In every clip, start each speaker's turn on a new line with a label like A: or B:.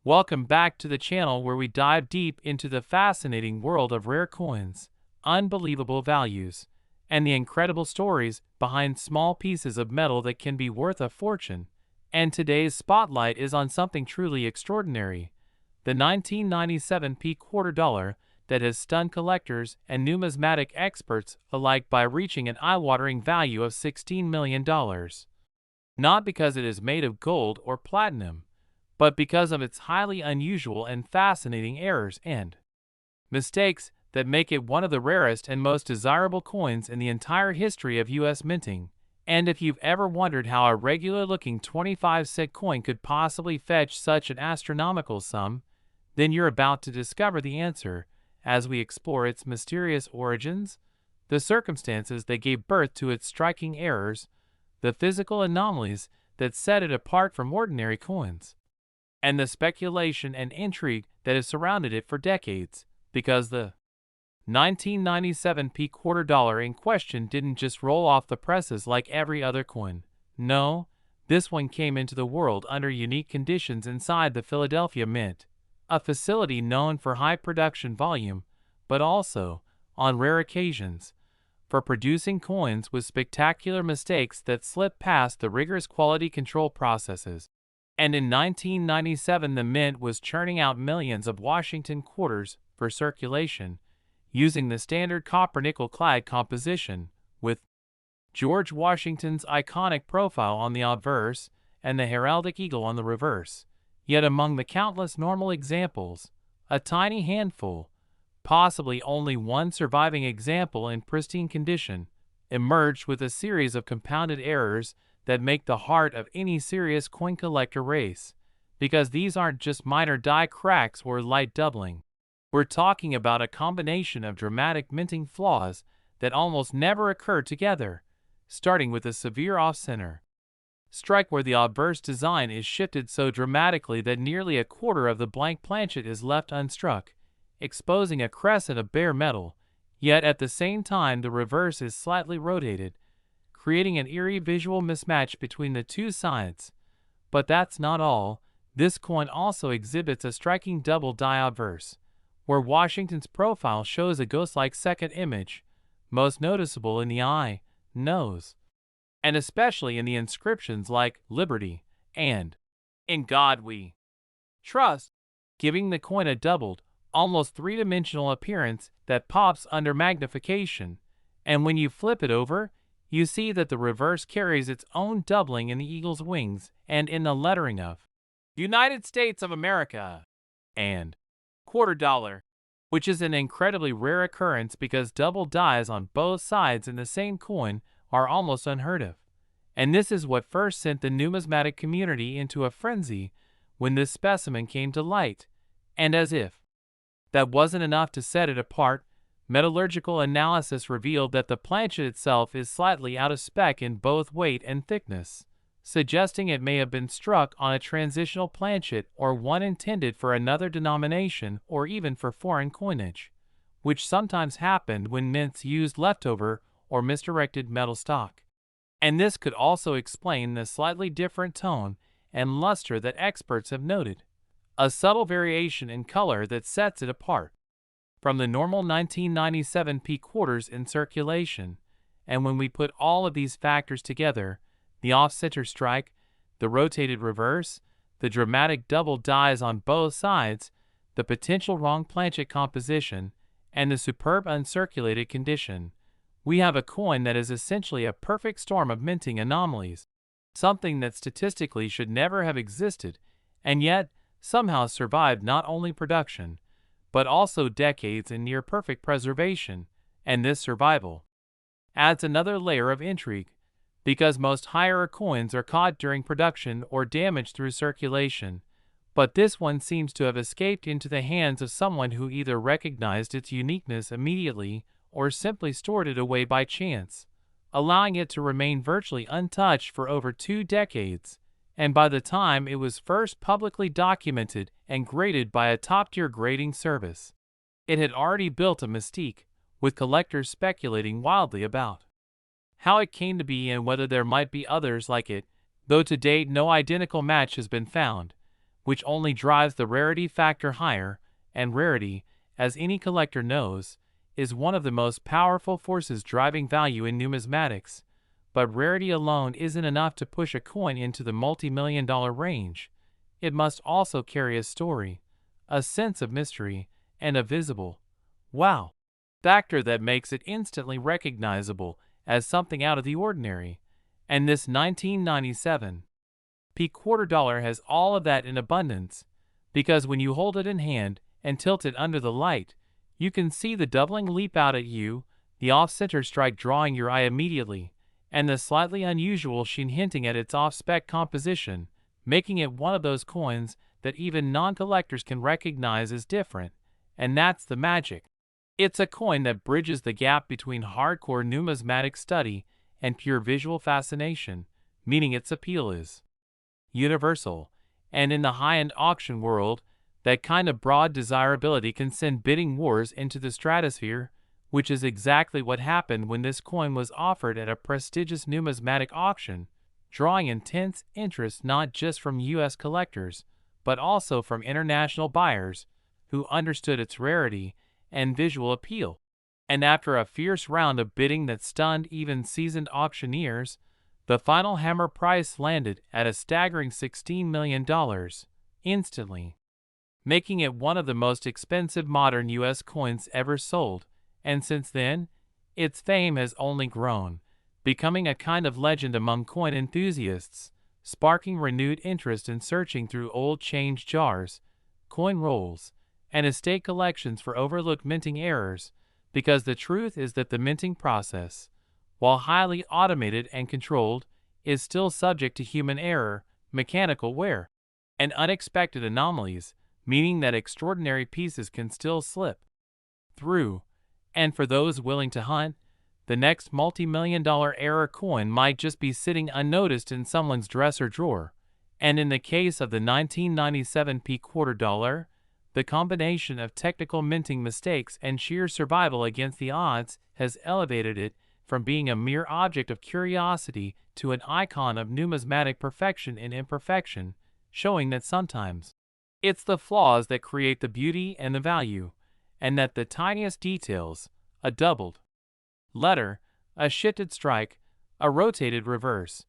A: Welcome back to the channel where we dive deep into the fascinating world of rare coins, unbelievable values, and the incredible stories behind small pieces of metal that can be worth a fortune. And today's spotlight is on something truly extraordinary, the 1997 quarter dollar that has stunned collectors and numismatic experts alike by reaching an eye-watering value of $16 million. Not because it is made of gold or platinum, but because of its highly unusual and fascinating errors and mistakes that make it one of the rarest and most desirable coins in the entire history of U.S. minting. And if you've ever wondered how a regular-looking 25-cent coin could possibly fetch such an astronomical sum, then you're about to discover the answer as we explore its mysterious origins, the circumstances that gave birth to its striking errors, the physical anomalies that set it apart from ordinary coins, and the speculation and intrigue that has surrounded it for decades, because the 1997 quarter dollar in question didn't just roll off the presses like every other coin. No, this one came into the world under unique conditions inside the Philadelphia Mint, a facility known for high production volume, but also, on rare occasions, for producing coins with spectacular mistakes that slip past the rigorous quality control processes. And in 1997 the Mint was churning out millions of Washington quarters for circulation, using the standard copper-nickel clad composition, with George Washington's iconic profile on the obverse and the heraldic eagle on the reverse. Yet among the countless normal examples, a tiny handful, possibly only one surviving example in pristine condition, emerged with a series of compounded errors that make the heart of any serious coin collector race, because these aren't just minor die cracks or light doubling. We're talking about a combination of dramatic minting flaws that almost never occur together, starting with a severe off-center strike where the obverse design is shifted so dramatically that nearly a quarter of the blank planchet is left unstruck, exposing a crescent of bare metal, yet at the same time the reverse is slightly rotated, creating an eerie visual mismatch between the two sides. But that's not all. This coin also exhibits a striking double die obverse, where Washington's profile shows a ghost-like second image, most noticeable in the eye, nose, and especially in the inscriptions like Liberty and In God We Trust, giving the coin a doubled, almost three-dimensional appearance that pops under magnification. And when you flip it over, you see that the reverse carries its own doubling in the eagle's wings and in the lettering of United States of America and quarter dollar, which is an incredibly rare occurrence because double dies on both sides in the same coin are almost unheard of. And this is what first sent the numismatic community into a frenzy when this specimen came to light. And as if that wasn't enough to set it apart, metallurgical analysis revealed that the planchet itself is slightly out of spec in both weight and thickness, suggesting it may have been struck on a transitional planchet or one intended for another denomination or even for foreign coinage, which sometimes happened when mints used leftover or misdirected metal stock. And this could also explain the slightly different tone and luster that experts have noted, a subtle variation in color that sets it apart from the normal 1997 quarters in circulation. And when we put all of these factors together, the off-center strike, the rotated reverse, the dramatic double dies on both sides, the potential wrong planchet composition, and the superb uncirculated condition, we have a coin that is essentially a perfect storm of minting anomalies, something that statistically should never have existed, and yet somehow survived not only production, but also decades in near-perfect preservation. And this survival adds another layer of intrigue, because most higher coins are caught during production or damaged through circulation, but this one seems to have escaped into the hands of someone who either recognized its uniqueness immediately or simply stored it away by chance, allowing it to remain virtually untouched for over 2 decades. And by the time it was first publicly documented and graded by a top-tier grading service, it had already built a mystique, with collectors speculating wildly about how it came to be and whether there might be others like it, though to date no identical match has been found. which only drives the rarity factor higher, and rarity, as any collector knows, is one of the most powerful forces driving value in numismatics. But rarity alone isn't enough to push a coin into the multi-million-dollar range. It must also carry a story, a sense of mystery, and a visible, wow, factor that makes it instantly recognizable as something out of the ordinary. And this 1997 P quarter dollar has all of that in abundance, because when you hold it in hand and tilt it under the light, you can see the doubling leap out at you, the off-center strike drawing your eye immediately, and the slightly unusual sheen hinting at its off-spec composition, making it one of those coins that even non-collectors can recognize as different, and that's the magic. It's a coin that bridges the gap between hardcore numismatic study and pure visual fascination, meaning its appeal is universal, and in the high-end auction world, that kind of broad desirability can send bidding wars into the stratosphere, which is exactly what happened when this coin was offered at a prestigious numismatic auction, drawing intense interest not just from U.S. collectors, but also from international buyers who understood its rarity and visual appeal. And after a fierce round of bidding that stunned even seasoned auctioneers, the final hammer price landed at a staggering $16 million, instantly, making it one of the most expensive modern U.S. coins ever sold. And since then, its fame has only grown, becoming a kind of legend among coin enthusiasts, sparking renewed interest in searching through old change jars, coin rolls, and estate collections for overlooked minting errors, because the truth is that the minting process, while highly automated and controlled, is still subject to human error, mechanical wear, and unexpected anomalies, meaning that extraordinary pieces can still slip through. And for those willing to hunt, the next multi-million-dollar error coin might just be sitting unnoticed in someone's dresser drawer. And in the case of the 1997 P quarter dollar, the combination of technical minting mistakes and sheer survival against the odds has elevated it from being a mere object of curiosity to an icon of numismatic perfection in imperfection, showing that sometimes it's the flaws that create the beauty and the value, and that the tiniest details, a doubled letter, a shifted strike, a rotated reverse,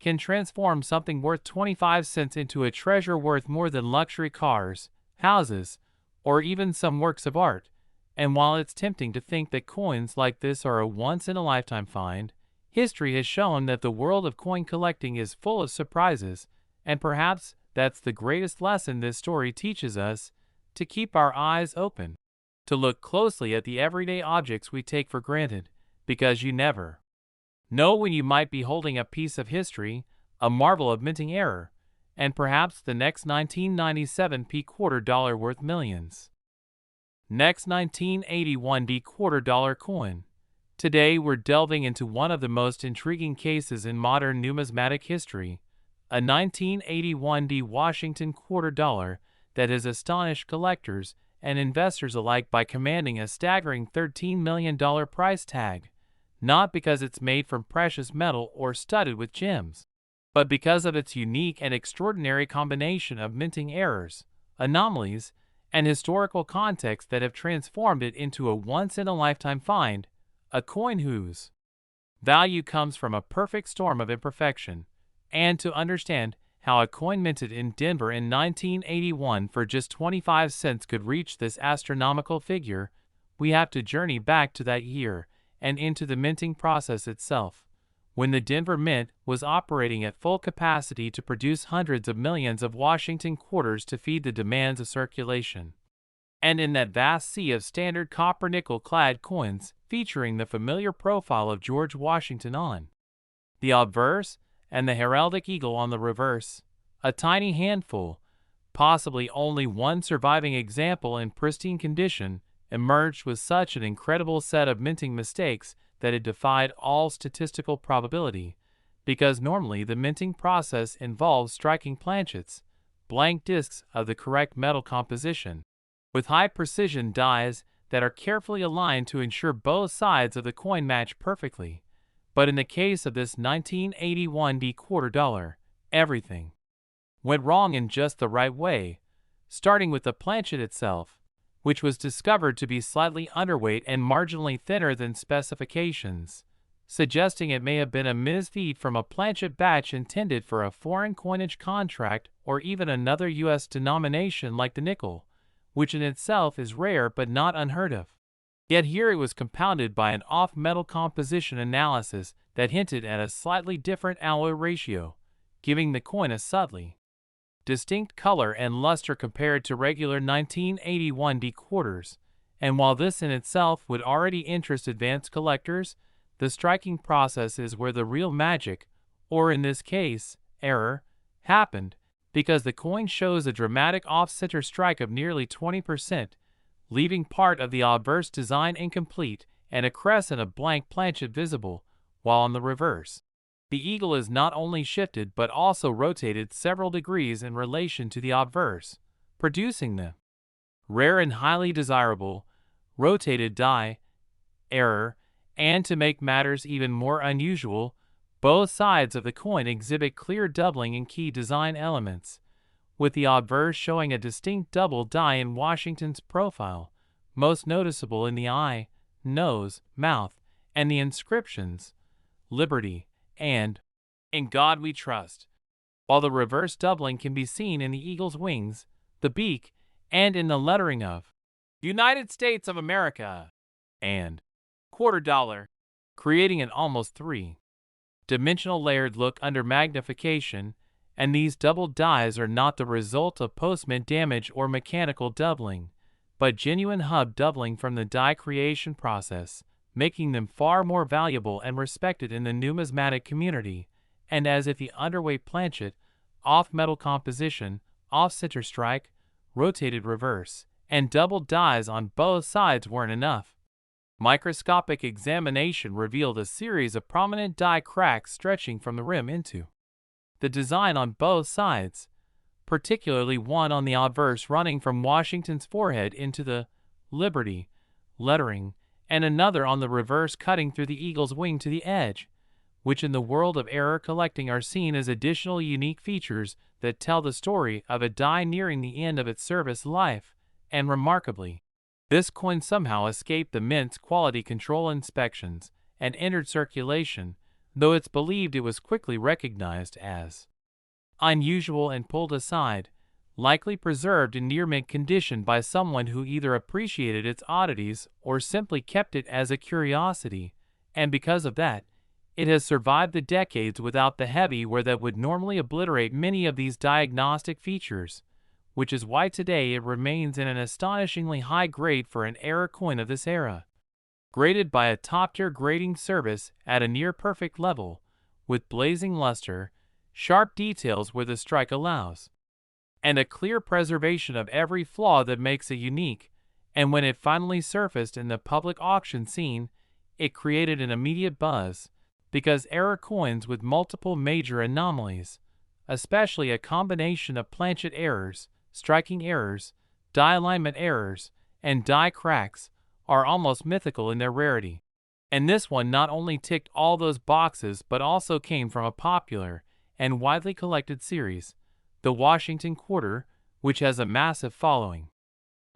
A: can transform something worth 25 cents into a treasure worth more than luxury cars, houses, or even some works of art. And while it's tempting to think that coins like this are a once-in-a-lifetime find, history has shown that the world of coin collecting is full of surprises, and perhaps that's the greatest lesson this story teaches us: to keep our eyes open, to look closely at the everyday objects we take for granted, because you never know when you might be holding a piece of history, a marvel of minting error, and perhaps the next 1997 P quarter dollar worth millions. Next, 1981 D quarter dollar coin. Today we're delving into one of the most intriguing cases in modern numismatic history, a 1981 D Washington quarter dollar that has astonished collectors and investors alike by commanding a staggering $13 million price tag, not because it's made from precious metal or studded with gems, but because of its unique and extraordinary combination of minting errors, anomalies, and historical context that have transformed it into a once-in-a-lifetime find, a coin whose value comes from a perfect storm of imperfection. And to understand how a coin minted in Denver in 1981 for just 25 cents could reach this astronomical figure, we have to journey back to that year and into the minting process itself, when the Denver Mint was operating at full capacity to produce hundreds of millions of Washington quarters to feed the demands of circulation. And in that vast sea of standard copper nickel-clad coins featuring the familiar profile of George Washington on the obverse and the heraldic eagle on the reverse, a tiny handful, possibly only one surviving example in pristine condition, emerged with such an incredible set of minting mistakes that it defied all statistical probability, because normally the minting process involves striking planchets, blank discs of the correct metal composition, with high-precision dies that are carefully aligned to ensure both sides of the coin match perfectly. But in the case of this 1981 D quarter dollar, everything went wrong in just the right way, starting with the planchet itself, which was discovered to be slightly underweight and marginally thinner than specifications, suggesting it may have been a misfeed from a planchet batch intended for a foreign coinage contract or even another U.S. denomination like the nickel, which in itself is rare but not unheard of. Yet here it was compounded by an off-metal composition analysis that hinted at a slightly different alloy ratio, giving the coin a subtly distinct color and luster compared to regular 1981 D quarters, and while this in itself would already interest advanced collectors, the striking process is where the real magic, or in this case, error, happened, because the coin shows a dramatic off-center strike of nearly 20%, leaving part of the obverse design incomplete and a crescent of blank planchet visible, while on the reverse, the eagle is not only shifted but also rotated several degrees in relation to the obverse, producing the rare and highly desirable rotated die error, and to make matters even more unusual, both sides of the coin exhibit clear doubling in key design elements, with the obverse showing a distinct double die in Washington's profile, most noticeable in the eye, nose, mouth, and the inscriptions, Liberty, and In God We Trust, while the reverse doubling can be seen in the eagle's wings, the beak, and in the lettering of United States of America and $quarter, creating an almost three-dimensional layered look under magnification, and these doubled dies are not the result of post-mint damage or mechanical doubling, but genuine hub doubling from the die creation process, making them far more valuable and respected in the numismatic community, and as if the underweight planchet, off-metal composition, off-center strike, rotated reverse, and doubled dies on both sides weren't enough. Microscopic examination revealed a series of prominent die cracks stretching from the rim into the design on both sides, particularly one on the obverse running from Washington's forehead into the Liberty lettering, and another on the reverse cutting through the eagle's wing to the edge, which in the world of error collecting are seen as additional unique features that tell the story of a die nearing the end of its service life, and remarkably, this coin somehow escaped the mint's quality control inspections and entered circulation, though it's believed it was quickly recognized as unusual and pulled aside, likely preserved in near-mint condition by someone who either appreciated its oddities or simply kept it as a curiosity, and because of that, it has survived the decades without the heavy wear that would normally obliterate many of these diagnostic features, which is why today it remains in an astonishingly high grade for an error coin of this era. Graded by a top-tier grading service at a near-perfect level, with blazing luster, sharp details where the strike allows, and a clear preservation of every flaw that makes it unique, and when it finally surfaced in the public auction scene, it created an immediate buzz, because error coins with multiple major anomalies, especially a combination of planchet errors, striking errors, die alignment errors, and die cracks, are almost mythical in their rarity. And this one not only ticked all those boxes but also came from a popular and widely collected series, the Washington Quarter, which has a massive following,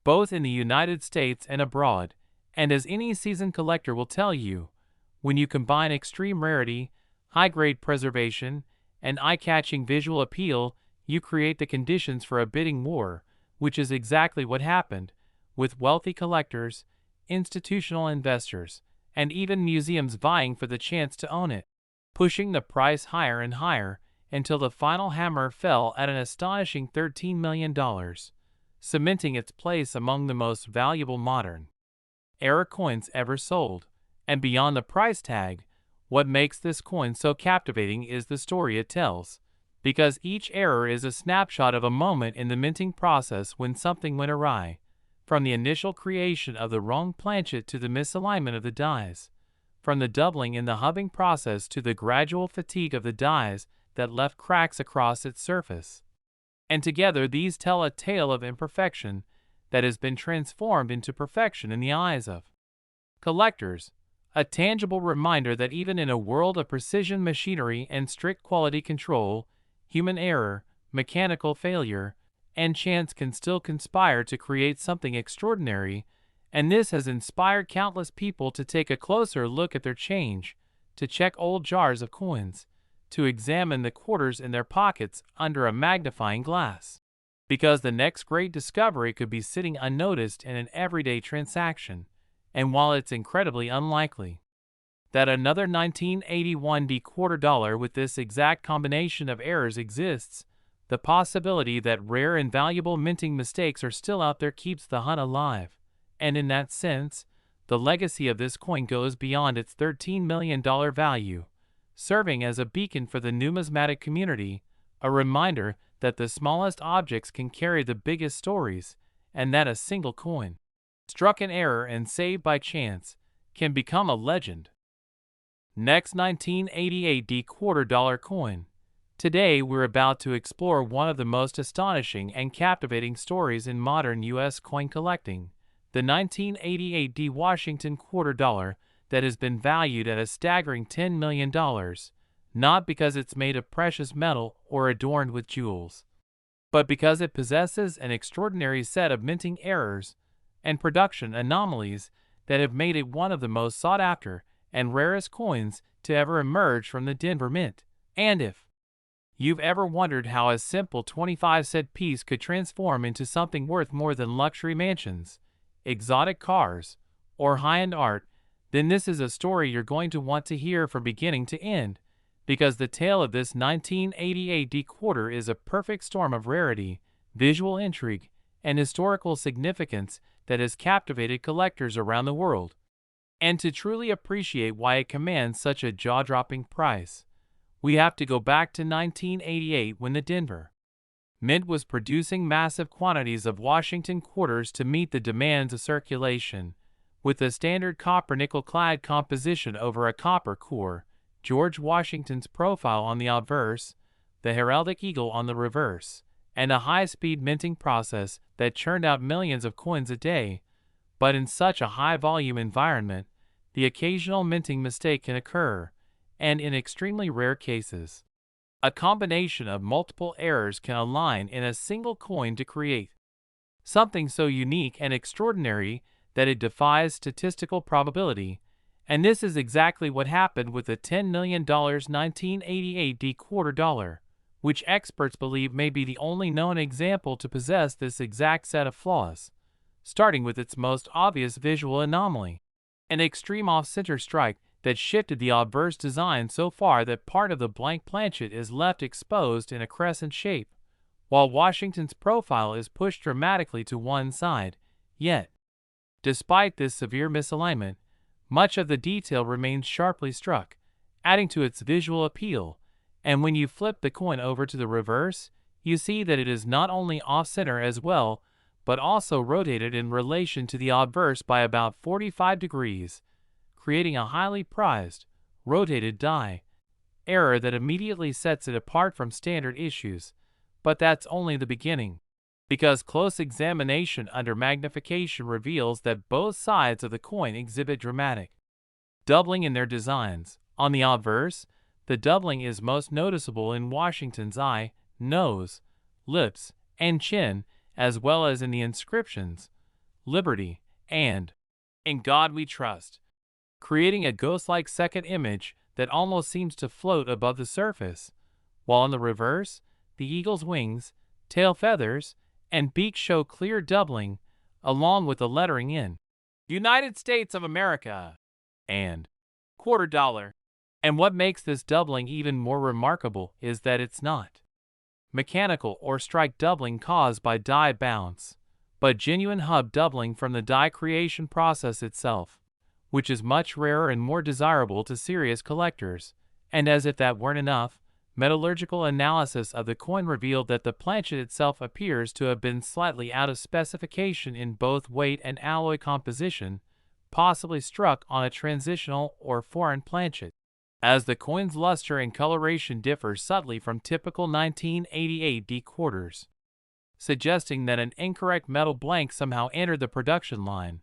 A: both in the United States and abroad, and as any seasoned collector will tell you, when you combine extreme rarity, high-grade preservation, and eye-catching visual appeal, you create the conditions for a bidding war, which is exactly what happened, with wealthy collectors, institutional investors, and even museums vying for the chance to own it, pushing the price higher and higher until the final hammer fell at an astonishing $13 million, cementing its place among the most valuable modern era coins ever sold. And beyond the price tag, what makes this coin so captivating is the story it tells, because each error is a snapshot of a moment in the minting process when something went awry, from the initial creation of the wrong planchet to the misalignment of the dies, from the doubling in the hubbing process to the gradual fatigue of the dies that left cracks across its surface. And together these tell a tale of imperfection that has been transformed into perfection in the eyes of collectors, a tangible reminder that even in a world of precision machinery and strict quality control, human error, mechanical failure, and chance can still conspire to create something extraordinary, and this has inspired countless people to take a closer look at their change, to check old jars of coins, to examine the quarters in their pockets under a magnifying glass. Because the next great discovery could be sitting unnoticed in an everyday transaction, and while it's incredibly unlikely that another 1981 quarter dollar with this exact combination of errors exists, the possibility that rare and valuable minting mistakes are still out there keeps the hunt alive. And in that sense, the legacy of this coin goes beyond its $13 million value, serving as a beacon for the numismatic community, a reminder that the smallest objects can carry the biggest stories, and that a single coin, struck in error and saved by chance, can become a legend. Next, 1988 quarter dollar coin. Today we're about to explore one of the most astonishing and captivating stories in modern U.S. coin collecting, the 1988 Washington quarter dollar that has been valued at a staggering $10 million, not because it's made of precious metal or adorned with jewels, but because it possesses an extraordinary set of minting errors and production anomalies that have made it one of the most sought-after and rarest coins to ever emerge from the Denver Mint. And if you've ever wondered how a simple 25-cent piece could transform into something worth more than luxury mansions, exotic cars, or high-end art, then this is a story you're going to want to hear from beginning to end, because the tale of this 1988 quarter is a perfect storm of rarity, visual intrigue, and historical significance that has captivated collectors around the world. And to truly appreciate why it commands such a jaw-dropping price, we have to go back to 1988 when the Denver Mint was producing massive quantities of Washington quarters to meet the demands of circulation. With the standard copper-nickel-clad composition over a copper core, George Washington's profile on the obverse, the heraldic eagle on the reverse, and a high-speed minting process that churned out millions of coins a day. But in such a high-volume environment, the occasional minting mistake can occur, and in extremely rare cases, a combination of multiple errors can align in a single coin to create something so unique and extraordinary that it defies statistical probability. And this is exactly what happened with the $10 million 1988 quarter dollar, which experts believe may be the only known example to possess this exact set of flaws, starting with its most obvious visual anomaly, an extreme off-center strike that shifted the obverse design so far that part of the blank planchet is left exposed in a crescent shape, while Washington's profile is pushed dramatically to one side. Yet, despite this severe misalignment, much of the detail remains sharply struck, adding to its visual appeal, and when you flip the coin over to the reverse, you see that it is not only off-center as well, but also rotated in relation to the obverse by about 45 degrees, creating a highly prized, rotated die error that immediately sets it apart from standard issues. But that's only the beginning, because close examination under magnification reveals that both sides of the coin exhibit dramatic doubling in their designs. On the obverse, the doubling is most noticeable in Washington's eye, nose, lips, and chin, as well as in the inscriptions, "Liberty" and "In God We Trust," creating a ghost-like second image that almost seems to float above the surface, while on the reverse, the eagle's wings, tail feathers, and beak show clear doubling, along with the lettering in United States of America and quarter dollar. And what makes this doubling even more remarkable is that it's not mechanical or strike doubling caused by die bounce, but genuine hub doubling from the die creation process itself, which is much rarer and more desirable to serious collectors. And as if that weren't enough, metallurgical analysis of the coin revealed that the planchet itself appears to have been slightly out of specification in both weight and alloy composition, possibly struck on a transitional or foreign planchet, as the coin's luster and coloration differ subtly from typical 1988 quarters, suggesting that an incorrect metal blank somehow entered the production line,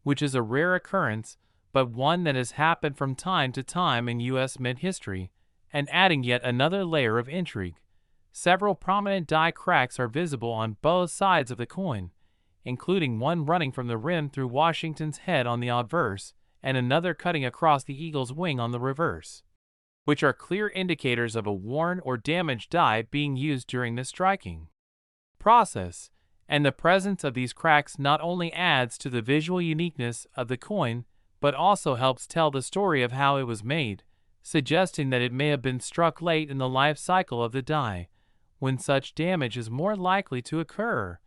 A: which is a rare occurrence, but one that has happened from time to time in U.S. Mint history, and adding yet another layer of intrigue, Several prominent die cracks are visible on both sides of the coin, including one running from the rim through Washington's head on the obverse and another cutting across the eagle's wing on the reverse, which are clear indicators of a worn or damaged die being used during the striking process. And the presence of these cracks not only adds to the visual uniqueness of the coin, but also helps tell the story of how it was made, suggesting that it may have been struck late in the life cycle of the die, when such damage is more likely to occur.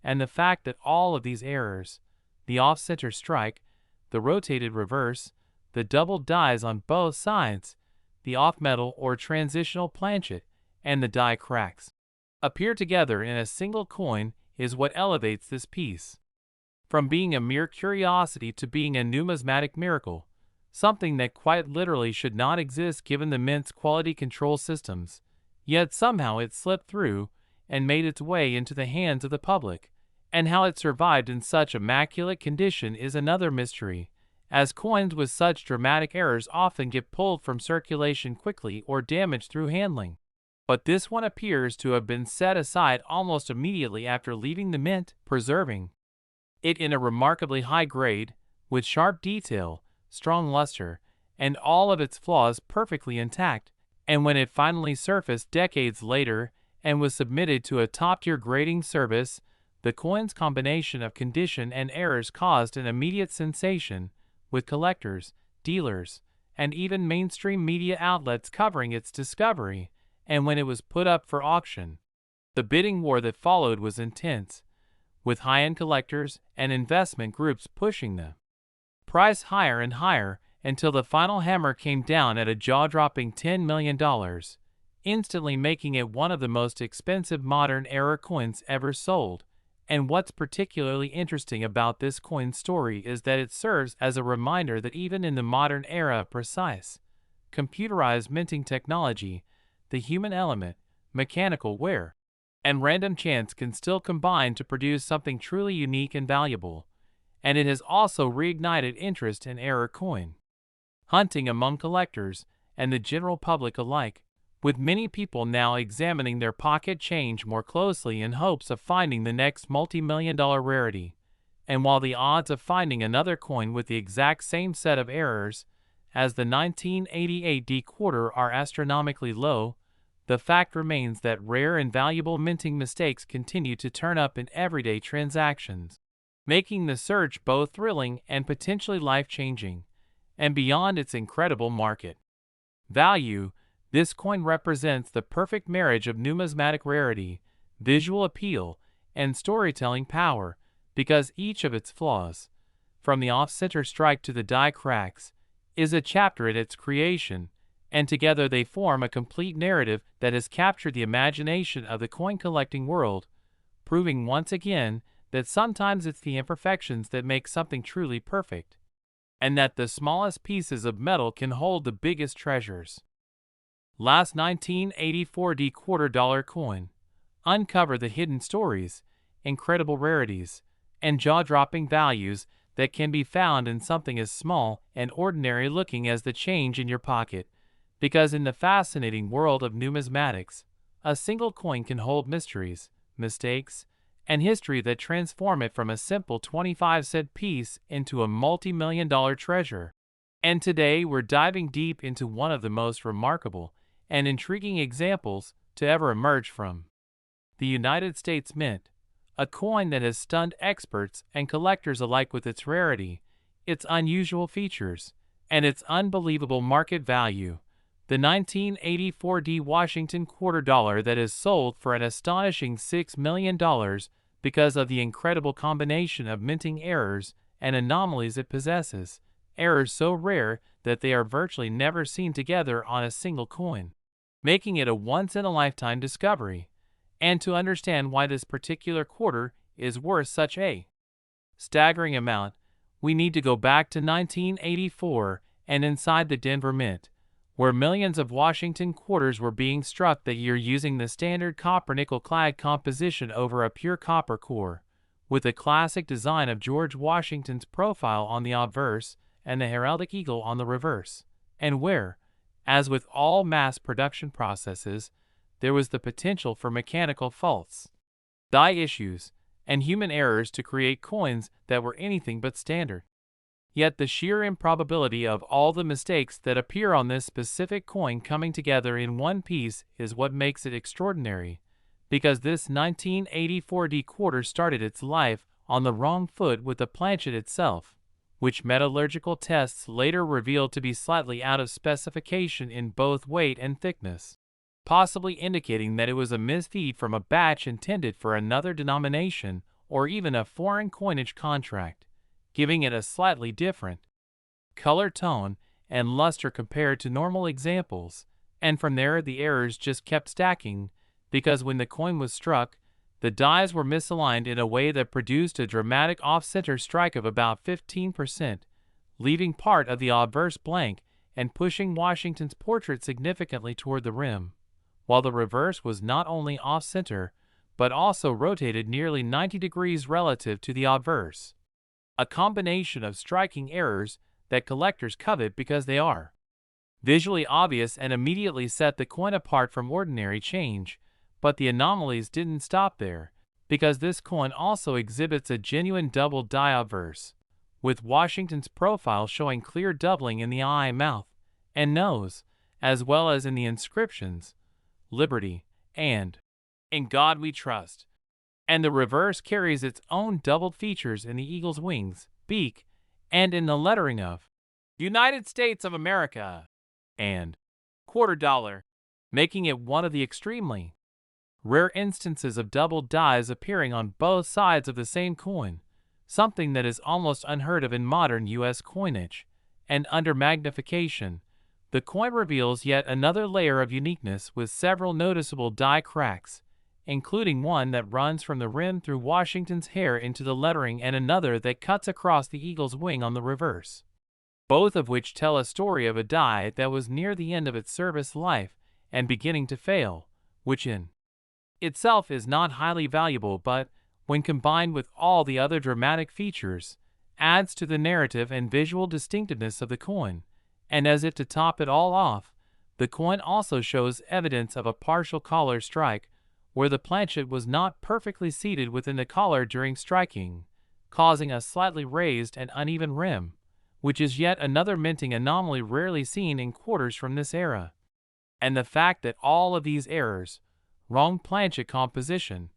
A: And the fact that all of these errors, the off-center strike, the rotated reverse, the double dies on both sides, the off-metal or transitional planchet, and the die cracks, appear together in a single coin is what elevates this piece from being a mere curiosity to being a numismatic miracle, something that quite literally should not exist given the mint's quality control systems. Yet somehow it slipped through and made its way into the hands of the public, and how it survived in such immaculate condition is another mystery, as coins with such dramatic errors often get pulled from circulation quickly or damaged through handling. But this one appears to have been set aside almost immediately after leaving the mint, preserving it in a remarkably high grade, with sharp detail, strong luster, and all of its flaws perfectly intact. And when it finally surfaced decades later and was submitted to a top-tier grading service, the coin's combination of condition and errors caused an immediate sensation, with collectors, dealers, and even mainstream media outlets covering its discovery. And when it was put up for auction, the bidding war that followed was intense, with high-end collectors and investment groups pushing the price higher and higher until the final hammer came down at a jaw-dropping $10 million, instantly making it one of the most expensive modern-era coins ever sold. And what's particularly interesting about this coin story is that it serves as a reminder that even in the modern era of precise, computerized minting technology, the human element, mechanical wear, and random chance can still combine to produce something truly unique and valuable. And it has also reignited interest in error coin hunting among collectors and the general public alike, with many people now examining their pocket change more closely in hopes of finding the next multi-million-dollar rarity. And while the odds of finding another coin with the exact same set of errors as the 1988 D-quarter are astronomically low, the fact remains that rare and valuable minting mistakes continue to turn up in everyday transactions, making the search both thrilling and potentially life-changing. And beyond its incredible market value, this coin represents the perfect marriage of numismatic rarity, visual appeal, and storytelling power, because each of its flaws, from the off-center strike to the die cracks, is a chapter in its creation, and together they form a complete narrative that has captured the imagination of the coin-collecting world, proving once again that sometimes it's the imperfections that make something truly perfect, and that the smallest pieces of metal can hold the biggest treasures. Last 1984 D-quarter dollar coin. Uncover the hidden stories, incredible rarities, and jaw-dropping values that can be found in something as small and ordinary looking as the change in your pocket, because in the fascinating world of numismatics, a single coin can hold mysteries, mistakes, and history that transform it from a simple 25-cent piece into a multi-million-dollar treasure. And today we're diving deep into one of the most remarkable and intriguing examples to ever emerge from the United States Mint, a coin that has stunned experts and collectors alike with its rarity, its unusual features, and its unbelievable market value. The 1984 D Washington quarter dollar that is sold for an astonishing $6 million because of the incredible combination of minting errors and anomalies it possesses, errors so rare that they are virtually never seen together on a single coin, making it a once-in-a-lifetime discovery. And to understand why this particular quarter is worth such a staggering amount, we need to go back to 1984 and inside the Denver Mint, where millions of Washington quarters were being struck that year using the standard copper-nickel clad composition over a pure copper core, with the classic design of George Washington's profile on the obverse and the heraldic eagle on the reverse, and where, as with all mass production processes, there was the potential for mechanical faults, die issues, and human errors to create coins that were anything but standard. Yet the sheer improbability of all the mistakes that appear on this specific coin coming together in one piece is what makes it extraordinary, because this 1984 D quarter started its life on the wrong foot with the planchet itself, which metallurgical tests later revealed to be slightly out of specification in both weight and thickness, possibly indicating that it was a misfeed from a batch intended for another denomination or even a foreign coinage contract, giving it a slightly different color tone and luster compared to normal examples, and from there the errors just kept stacking, because when the coin was struck, the dies were misaligned in a way that produced a dramatic off-center strike of about 15%, leaving part of the obverse blank and pushing Washington's portrait significantly toward the rim, while the reverse was not only off-center, but also rotated nearly 90 degrees relative to the obverse. A combination of striking errors that collectors covet because they are visually obvious and immediately set the coin apart from ordinary change. But the anomalies didn't stop there, because this coin also exhibits a genuine double die obverse, with Washington's profile showing clear doubling in the eye, mouth, and nose, as well as in the inscriptions, Liberty, and In God We Trust. And the reverse carries its own doubled features in the eagle's wings, beak, and in the lettering of United States of America and $quarter, making it one of the extremely rare instances of double dies appearing on both sides of the same coin, something that is almost unheard of in modern U.S. coinage. And under magnification, the coin reveals yet another layer of uniqueness with several noticeable die cracks, including one that runs from the rim through Washington's hair into the lettering and another that cuts across the eagle's wing on the reverse, both of which tell a story of a die that was near the end of its service life and beginning to fail, which in itself is not highly valuable, but, when combined with all the other dramatic features, adds to the narrative and visual distinctiveness of the coin. And as if to top it all off, the coin also shows evidence of a partial collar strike, where the planchet was not perfectly seated within the collar during striking, causing a slightly raised and uneven rim, which is yet another minting anomaly rarely seen in quarters from this era. And the fact that all of these errors, wrong planchet composition,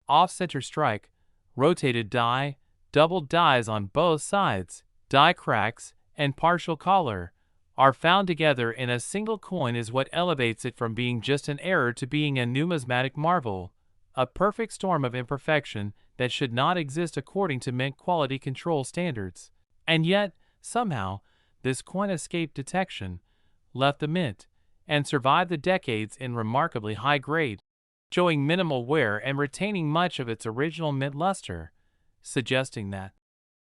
A: off-center strike, rotated die, doubled dies on both sides, die cracks, and partial collar, are found together in a single coin is what elevates it from being just an error to being a numismatic marvel, a perfect storm of imperfection that should not exist according to mint quality control standards. And yet, somehow, this coin escaped detection, left the mint, and survived the decades in remarkably high grade, showing minimal wear and retaining much of its original mint luster, suggesting that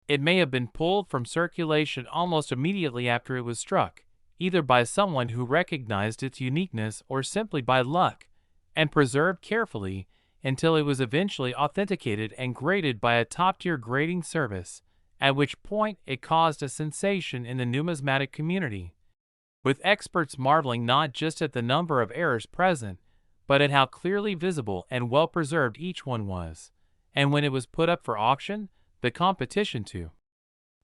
A: it may have been pulled from circulation almost immediately after it was struck, either by someone who recognized its uniqueness or simply by luck, and preserved carefully until it was eventually authenticated and graded by a top-tier grading service, at which point it caused a sensation in the numismatic community, with experts marveling not just at the number of errors present, but at how clearly visible and well-preserved each one was. And when it was put up for auction, the competition to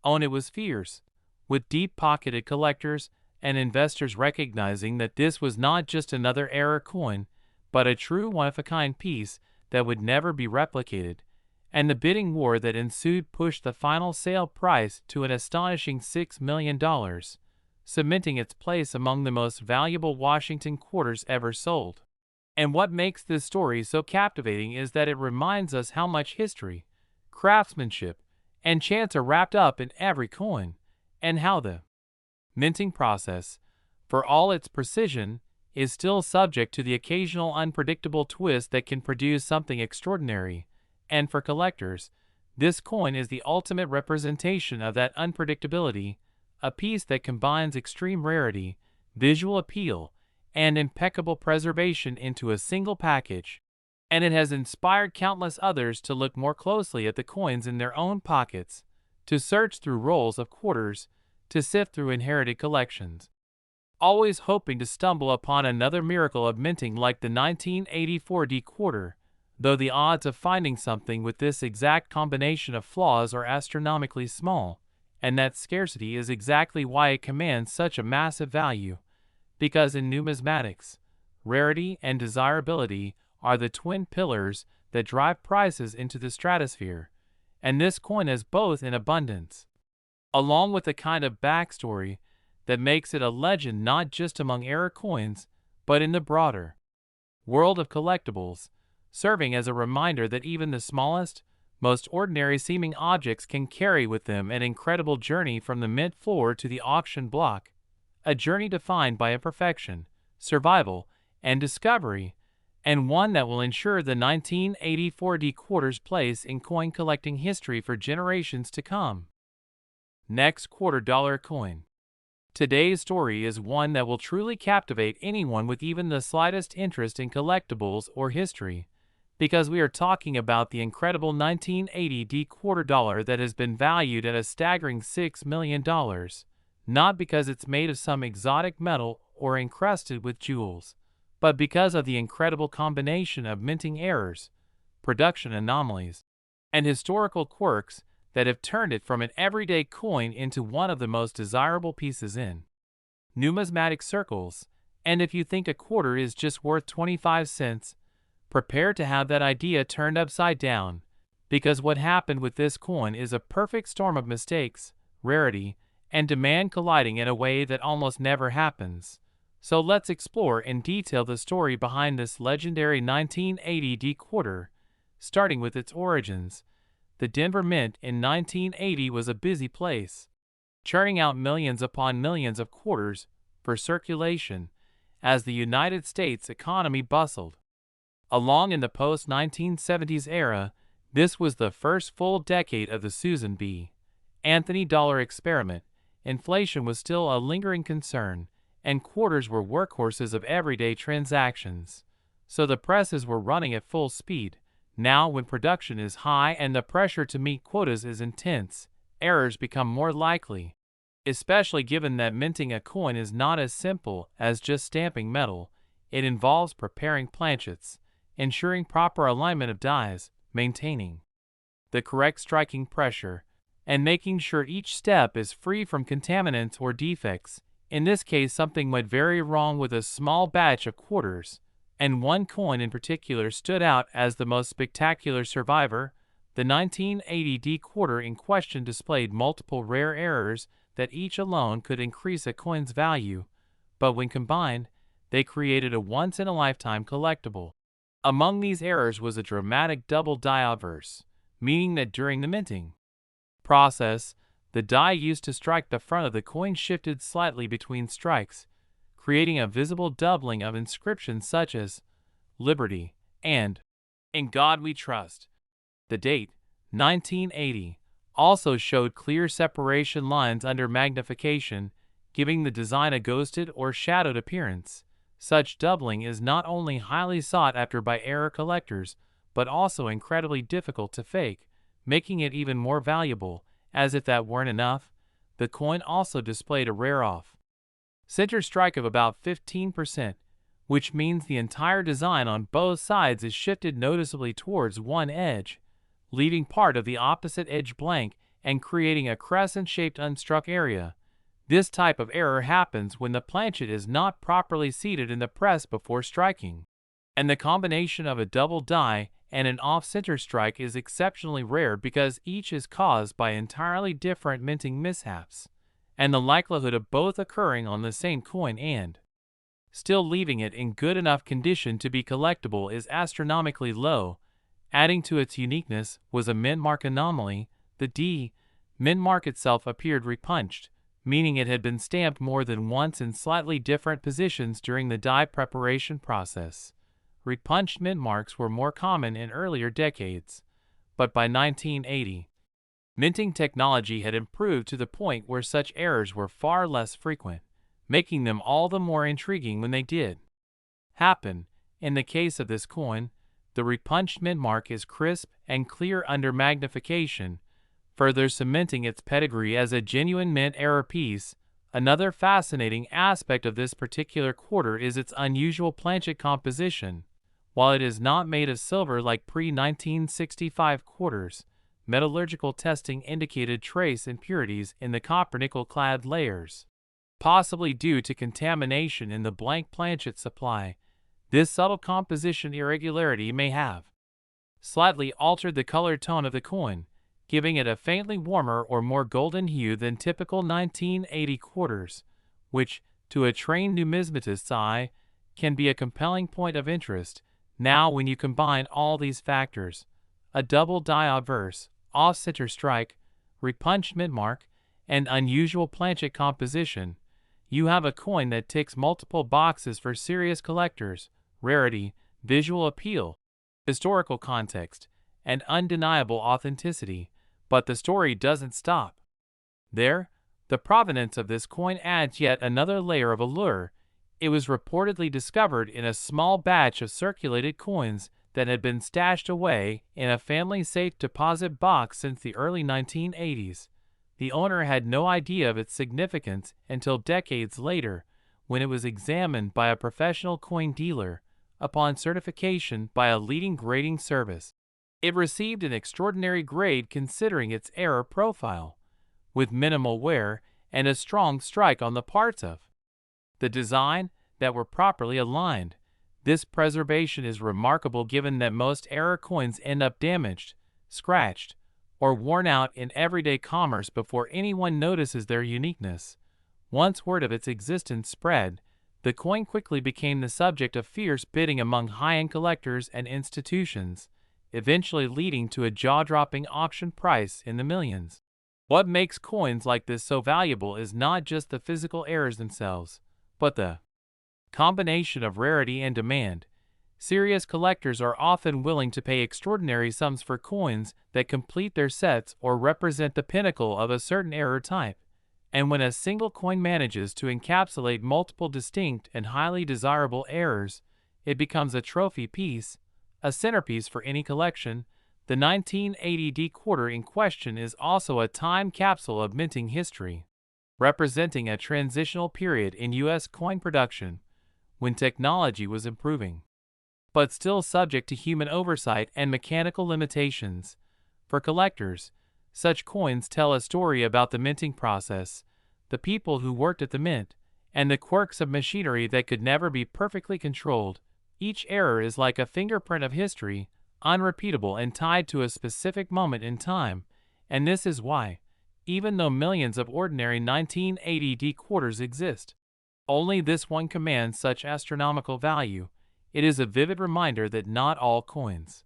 A: own it was fierce, with deep-pocketed collectors and investors recognizing that this was not just another error coin, but a true one-of-a-kind piece that would never be replicated. And the bidding war that ensued pushed the final sale price to an astonishing $6 million, cementing its place among the most valuable Washington quarters ever sold. And what makes this story so captivating is that it reminds us how much history, craftsmanship, and chance are wrapped up in every coin, and how the minting process, for all its precision, is still subject to the occasional unpredictable twist that can produce something extraordinary. And for collectors, this coin is the ultimate representation of that unpredictability, a piece that combines extreme rarity, visual appeal, and impeccable preservation into a single package. And it has inspired countless others to look more closely at the coins in their own pockets, to search through rolls of quarters, to sift through inherited collections, always hoping to stumble upon another miracle of minting like the 1984 D quarter, though the odds of finding something with this exact combination of flaws are astronomically small, and that scarcity is exactly why it commands such a massive value, because in numismatics, rarity and desirability are the twin pillars that drive prices into the stratosphere, and this coin has both in abundance, along with a kind of backstory that makes it a legend not just among error coins, but in the broader world of collectibles, serving as a reminder that even the smallest, most ordinary-seeming objects can carry with them an incredible journey from the mint floor to the auction block, a journey defined by imperfection, survival, and discovery, and one that will ensure the 1984 D quarter's place in coin collecting history for generations to come. Next, $quarter coin. Today's story is one that will truly captivate anyone with even the slightest interest in collectibles or history, because we are talking about the incredible 1980 D quarter dollar that has been valued at a staggering $6 million, not because it's made of some exotic metal or encrusted with jewels, but because of the incredible combination of minting errors, production anomalies, and historical quirks that have turned it from an everyday coin into one of the most desirable pieces in numismatic circles. And if you think a quarter is just worth 25 cents, prepare to have that idea turned upside down, because what happened with this coin is a perfect storm of mistakes, rarity, and demand colliding in a way that almost never happens. So let's explore in detail the story behind this legendary 1980 D quarter, starting with its origins. The Denver Mint in 1980 was a busy place, churning out millions upon millions of quarters for circulation as the United States economy bustled along in the post-1970s era. This was the first full decade of the Susan B. Anthony dollar experiment. Inflation was still a lingering concern, and quarters were workhorses of everyday transactions. So the presses were running at full speed. Now, when production is high and the pressure to meet quotas is intense, errors become more likely, especially given that minting a coin is not as simple as just stamping metal. It involves preparing planchets, ensuring proper alignment of dies, maintaining the correct striking pressure, and making sure each step is free from contaminants or defects. In this case, something went very wrong with a small batch of quarters, and one coin in particular stood out as the most spectacular survivor. The 1980 D quarter in question displayed multiple rare errors that each alone could increase a coin's value, but when combined, they created a once-in-a-lifetime collectible. Among these errors was a dramatic double die obverse, meaning that during the minting process, the die used to strike the front of the coin shifted slightly between strikes, creating a visible doubling of inscriptions such as Liberty and In God We Trust. The date, 1980, also showed clear separation lines under magnification, giving the design a ghosted or shadowed appearance. Such doubling is not only highly sought after by error collectors, but also incredibly difficult to fake, making it even more valuable. As if that weren't enough, the coin also displayed a rare off-center strike of about 15%, which means the entire design on both sides is shifted noticeably towards one edge, leaving part of the opposite edge blank and creating a crescent-shaped unstruck area. This type of error happens when the planchet is not properly seated in the press before striking, and the combination of a double die and an off-center strike is exceptionally rare because each is caused by entirely different minting mishaps, and the likelihood of both occurring on the same coin and still leaving it in good enough condition to be collectible is astronomically low. Adding to its uniqueness was a mint mark anomaly. The D mint mark itself appeared repunched, meaning it had been stamped more than once in slightly different positions during the die preparation process. Repunched mint marks were more common in earlier decades, but by 1980, minting technology had improved to the point where such errors were far less frequent, making them all the more intriguing when they did happen. In the case of this coin, the repunched mint mark is crisp and clear under magnification, further cementing its pedigree as a genuine mint error piece. Another fascinating aspect of this particular quarter is its unusual planchet composition. While it is not made of silver like pre-1965 quarters, metallurgical testing indicated trace impurities in the copper-nickel-clad layers, possibly due to contamination in the blank planchet supply. This subtle composition irregularity may have slightly altered the color tone of the coin, giving it a faintly warmer or more golden hue than typical 1980 quarters, which, to a trained numismatist's eye, can be a compelling point of interest. Now, when you combine all these factors, a double die obverse, off-center strike, repunched midmark, and unusual planchet composition, you have a coin that ticks multiple boxes for serious collectors: rarity, visual appeal, historical context, and undeniable authenticity. But the story doesn't stop there. The provenance of this coin adds yet another layer of allure. It was reportedly discovered in a small batch of circulated coins that had been stashed away in a family safe deposit box since the early 1980s. The owner had no idea of its significance until decades later, when it was examined by a professional coin dealer upon certification by a leading grading service. It received an extraordinary grade considering its error profile, with minimal wear and a strong strike on the parts of the design that were properly aligned. This preservation is remarkable given that most error coins end up damaged, scratched, or worn out in everyday commerce before anyone notices their uniqueness. Once word of its existence spread, the coin quickly became the subject of fierce bidding among high-end collectors and institutions, eventually leading to a jaw-dropping auction price in the millions. What makes coins like this so valuable is not just the physical errors themselves, but the combination of rarity and demand. Serious collectors are often willing to pay extraordinary sums for coins that complete their sets or represent the pinnacle of a certain error type. And when a single coin manages to encapsulate multiple distinct and highly desirable errors, it becomes a trophy piece, a centerpiece for any collection. The 1980 D quarter in question is also a time capsule of minting history, representing a transitional period in U.S. coin production, when technology was improving, but still subject to human oversight and mechanical limitations. For collectors, such coins tell a story about the minting process, the people who worked at the mint, and the quirks of machinery that could never be perfectly controlled. Each error is like a fingerprint of history, unrepeatable and tied to a specific moment in time, and this is why, even though millions of ordinary 1980 D quarters exist, only this one commands such astronomical value. It is a vivid reminder that not all coins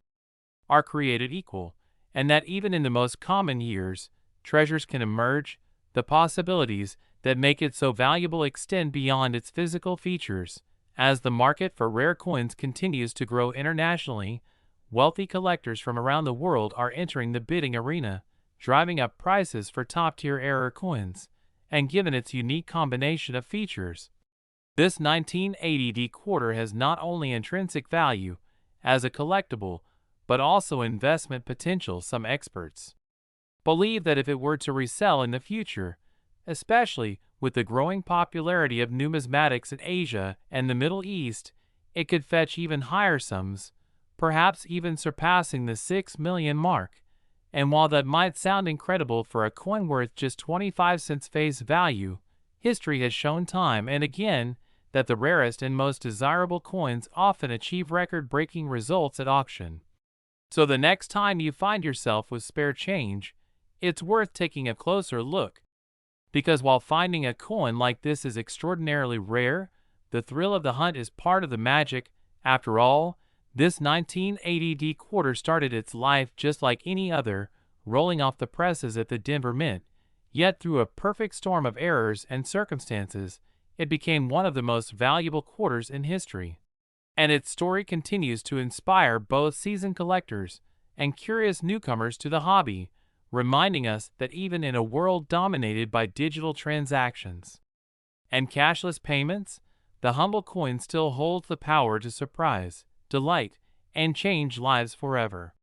A: are created equal, and that even in the most common years, treasures can emerge. The possibilities that make it so valuable extend beyond its physical features. As the market for rare coins continues to grow internationally, wealthy collectors from around the world are entering the bidding arena, driving up prices for top-tier error coins. And given its unique combination of features, this 1980 D quarter has not only intrinsic value as a collectible, but also investment potential. Some experts believe that if it were to resell in the future, especially with the growing popularity of numismatics in Asia and the Middle East, it could fetch even higher sums, perhaps even surpassing the 6 million mark. And while that might sound incredible for a coin worth just 25 cents face value, history has shown time and again that the rarest and most desirable coins often achieve record-breaking results at auction. So the next time you find yourself with spare change, it's worth taking a closer look. Because while finding a coin like this is extraordinarily rare, the thrill of the hunt is part of the magic. After all, this 1980 D quarter started its life just like any other, rolling off the presses at the Denver Mint. Yet through a perfect storm of errors and circumstances, it became one of the most valuable quarters in history. And its story continues to inspire both seasoned collectors and curious newcomers to the hobby, reminding us that even in a world dominated by digital transactions and cashless payments, the humble coin still holds the power to surprise, delight, and change lives forever.